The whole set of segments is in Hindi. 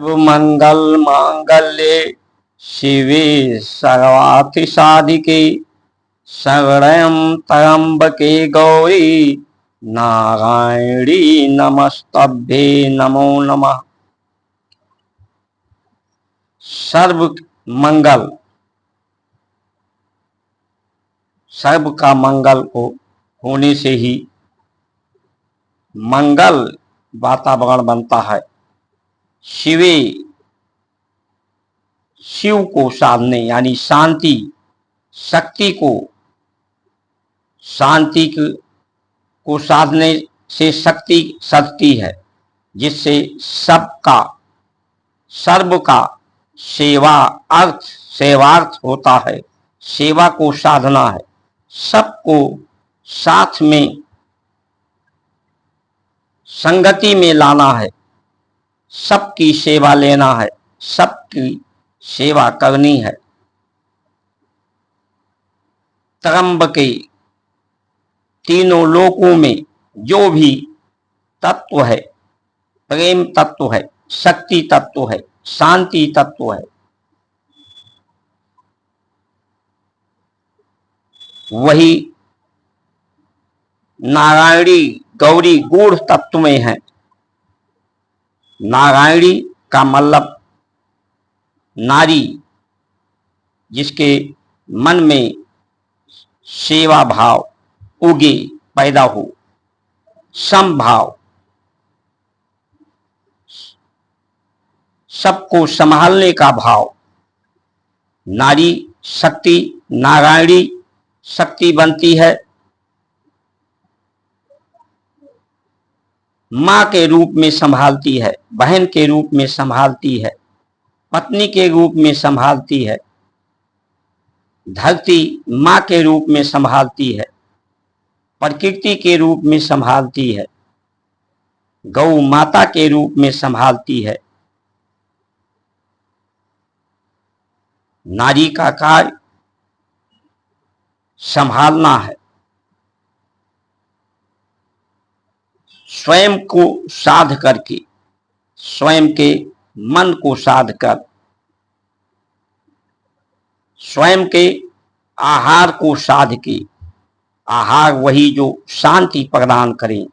मंगल मांगल्ये शिवे सर्वार्थ साधिके शरणं त्र्यंबके गौरी नारायणी नमस्तभ्ये नमो नमः। सर्व मंगल, सर्व का मंगल को होने से ही मंगल वातावरण बनता है। शिवे, शिव को साधने यानी शांति, शक्ति को, शांति को साधने से शक्ति सधती है, जिससे सबका, सर्व का सेवा अर्थ, सेवार्थ होता है। सेवा को साधना है, सबको साथ में संगति में लाना है, सबकी सेवा लेना है, सबकी सेवा करनी है। त्र्यंबके, तीनों लोकों में जो भी तत्व है, प्रेम तत्व है, शक्ति तत्व है, शांति तत्व है, वही नारायणी गौरी गूढ़ तत्व में है। नारायणी का मतलब नारी, जिसके मन में सेवा भाव उगे, पैदा हो, समभाव, सबको संभालने का भाव। नारी शक्ति, नारायणी शक्ति बनती है। माँ के रूप में संभालती है, बहन के रूप में संभालती है, पत्नी के रूप में संभालती है, धरती माँ के रूप में संभालती है, प्रकृति के रूप में संभालती है, गौ माता के रूप में संभालती है। नारी का कार्य संभालना है, स्वयं को साध करके, स्वयं के मन को साध कर, स्वयं के आहार को साध के, आहार वही जो शांति प्रदान करें,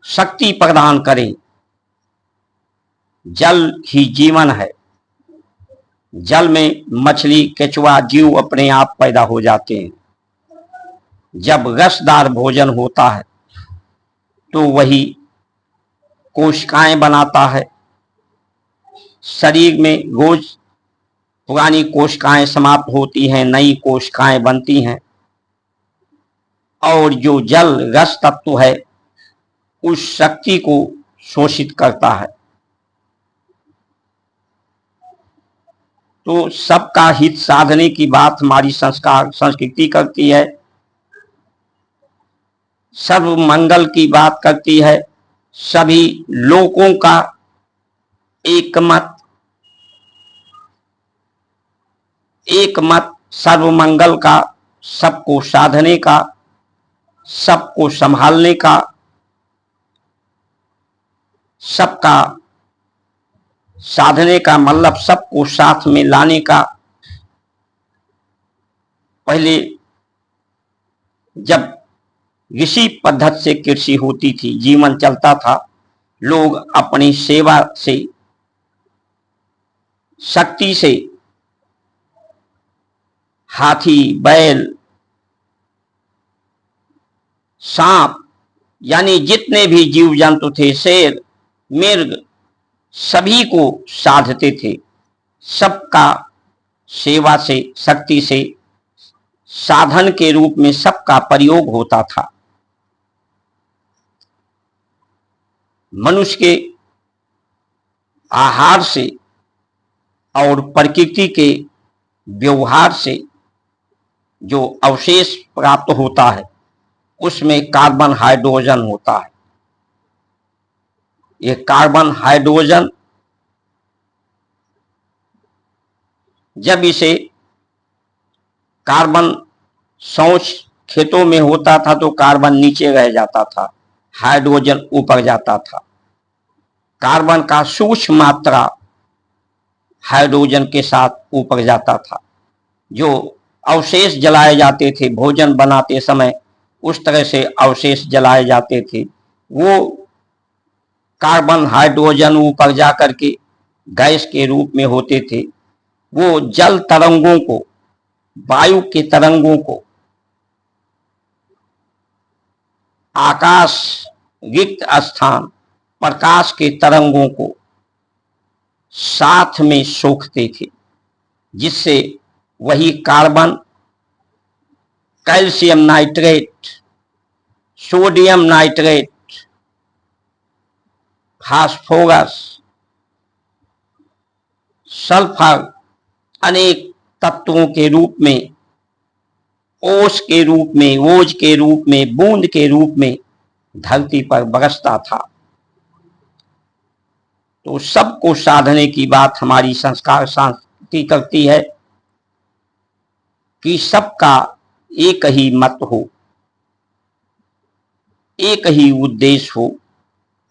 शक्ति प्रदान करें। जल ही जीवन है, जल में मछली, केचुआ, जीव अपने आप पैदा हो जाते हैं। जब रसदार भोजन होता है तो वही कोशिकाएं बनाता है। शरीर में रोज पुरानी कोशिकाएं समाप्त होती हैं, नई कोशिकाएं बनती हैं, और जो जल रस तत्व है उस शक्ति को शोषित करता है। तो सबका हित साधने की बात हमारी संस्कार संस्कृति करती है, सर्व मंगल की बात करती है। सभी लोगों का एक मत सर्व मंगल का, सबको साधने का, सबको संभालने का, सबका साधने का मतलब सबको साथ में लाने का। पहले जब ऋषि पद्धति से कृषि होती थी, जीवन चलता था, लोग अपनी सेवा से, शक्ति से हाथी, बैल, सांप, यानी जितने भी जीव जंतु थे, शेर, मृग, सभी को साधते थे। सबका सेवा से, शक्ति से, साधन के रूप में सबका प्रयोग होता था। मनुष्य के आहार से और प्रकृति के व्यवहार से जो अवशेष प्राप्त होता है उसमें कार्बन हाइड्रोजन होता है। ये कार्बन हाइड्रोजन जब इसे कार्बन शौच खेतों में होता था तो कार्बन नीचे रह जाता था, हाइड्रोजन ऊपर जाता था। कार्बन का सूक्ष्म मात्रा हाइड्रोजन के साथ ऊपर जाता था। जो अवशेष जलाए जाते थे भोजन बनाते समय, उस तरह से अवशेष जलाए जाते थे। वो कार्बन हाइड्रोजन ऊपर जाकर के गैस के रूप में होते थे। वो जल तरंगों को, वायु के तरंगों को, आकाश रिक्त स्थान प्रकाश के तरंगों को साथ में सोखते थे, जिससे वही carbon, calcium nitrate, sodium nitrate, phosphorus, sulphur अनेक तत्वों के रूप में, ओस के रूप में, ओज के रूप में, बूंद के रूप में धरती पर बरसता था। तो सबको साधने की बात हमारी संस्कार शांति करती है कि सबका एक ही मत हो, एक ही उद्देश्य हो,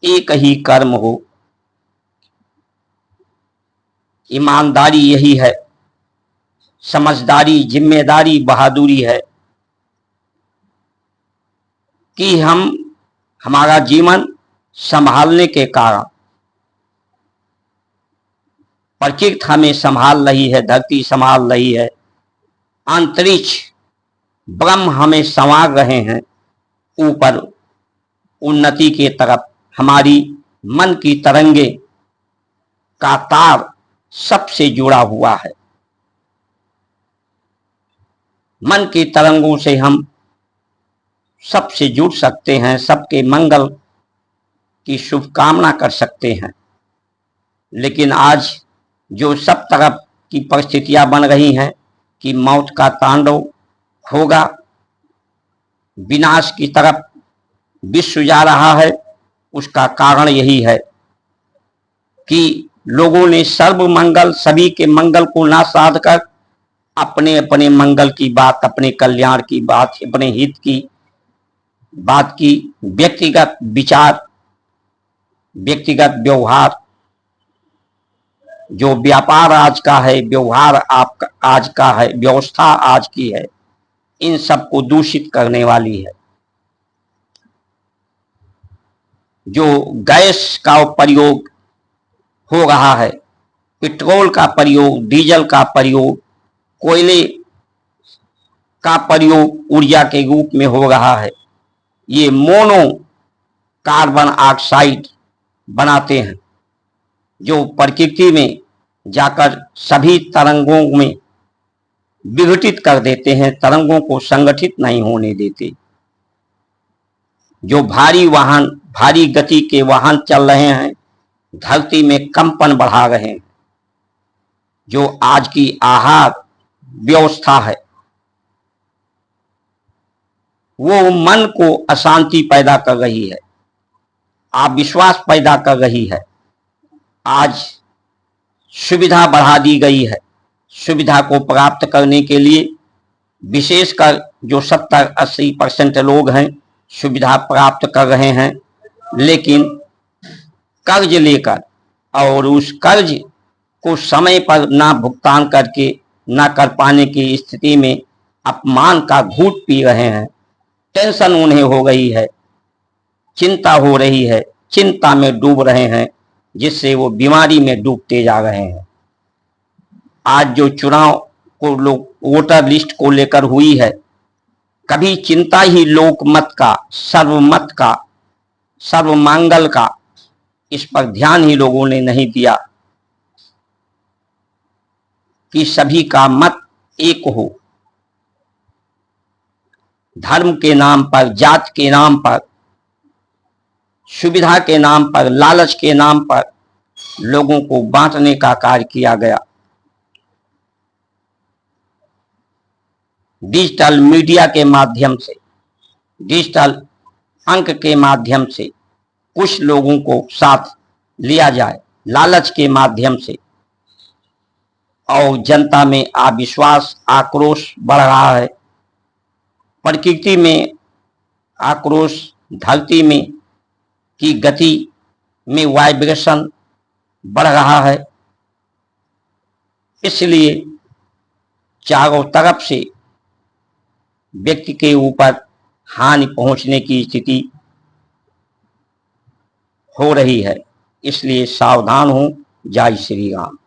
एक ही कर्म हो। ईमानदारी यही है, समझदारी, जिम्मेदारी, बहादुरी है कि हम हमारा जीवन संभालने के कारण प्रकृति हमें संभाल रही है, धरती संभाल रही है, अंतरिक्ष ब्रह्म हमें संवार रहे हैं। ऊपर उन्नति के तरफ हमारी मन की तरंगे का तार सबसे जुड़ा हुआ है। मन की तरंगों से हम सबसे जुड़ सकते हैं, सबके मंगल की शुभकामना कर सकते हैं। लेकिन आज जो सब तरफ की परिस्थितियां बन रही हैं कि मौत का तांडव होगा, विनाश की तरफ विश्व जा रहा है, उसका कारण यही है कि लोगों ने सर्व मंगल, सभी के मंगल को ना साध कर अपने अपने मंगल की बात, अपने कल्याण की बात, अपने हित की बात की, व्यक्तिगत विचार, व्यक्तिगत व्यवहार, जो व्यापार आज का है, व्यवहार आपका आज का है, व्यवस्था आज की है, इन सबको दूषित करने वाली है। जो गैस का प्रयोग हो रहा है, पेट्रोल का प्रयोग, डीजल का प्रयोग, कोयले का प्रयोग ऊर्जा के रूप में हो रहा है, ये मोनो कार्बन ऑक्साइड बनाते हैं, जो प्रकृति में जाकर सभी तरंगों में विघटित कर देते हैं, तरंगों को संगठित नहीं होने देते। जो भारी वाहन, भारी गति के वाहन चल रहे हैं, धरती में कंपन बढ़ा रहे हैं। जो आज की आहार व्यवस्था है, वो मन को अशांति पैदा कर रही है, अविश्वास पैदा कर रही है। आज सुविधा बढ़ा दी गई है, सुविधा को प्राप्त करने के लिए विशेषकर जो 70-80% लोग हैं सुविधा प्राप्त कर रहे हैं, लेकिन कर्ज लेकर और उस कर्ज को समय पर ना भुगतान करके, ना कर पाने की स्थिति में अपमान का घूंट पी रहे हैं। टेंशन उन्हें हो गई है, चिंता हो रही है, चिंता में डूब रहे हैं, जिससे वो बीमारी में डूबते जा रहे हैं। आज जो चुनाव को लोग वोटर लिस्ट को लेकर हुई है, कभी चिंता ही लोकमत का, सर्वमत का, सर्वमंगल का, इस पर ध्यान ही लोगों ने नहीं दिया कि सभी का मत एक हो। धर्म के नाम पर, जात के नाम पर, सुविधा के नाम पर, लालच के नाम पर लोगों को बांटने का कार्य किया गया। डिजिटल मीडिया के माध्यम से, डिजिटल अंक के माध्यम से कुछ लोगों को साथ लिया जाए, लालच के माध्यम से, और जनता में अविश्वास, आक्रोश बढ़ रहा है। प्रकृति में आक्रोश, धरती में की गति में वाइब्रेशन बढ़ रहा है, इसलिए चारों तरफ से व्यक्ति के ऊपर हानि पहुंचने की स्थिति हो रही है। इसलिए सावधान हूं। जय श्री राम।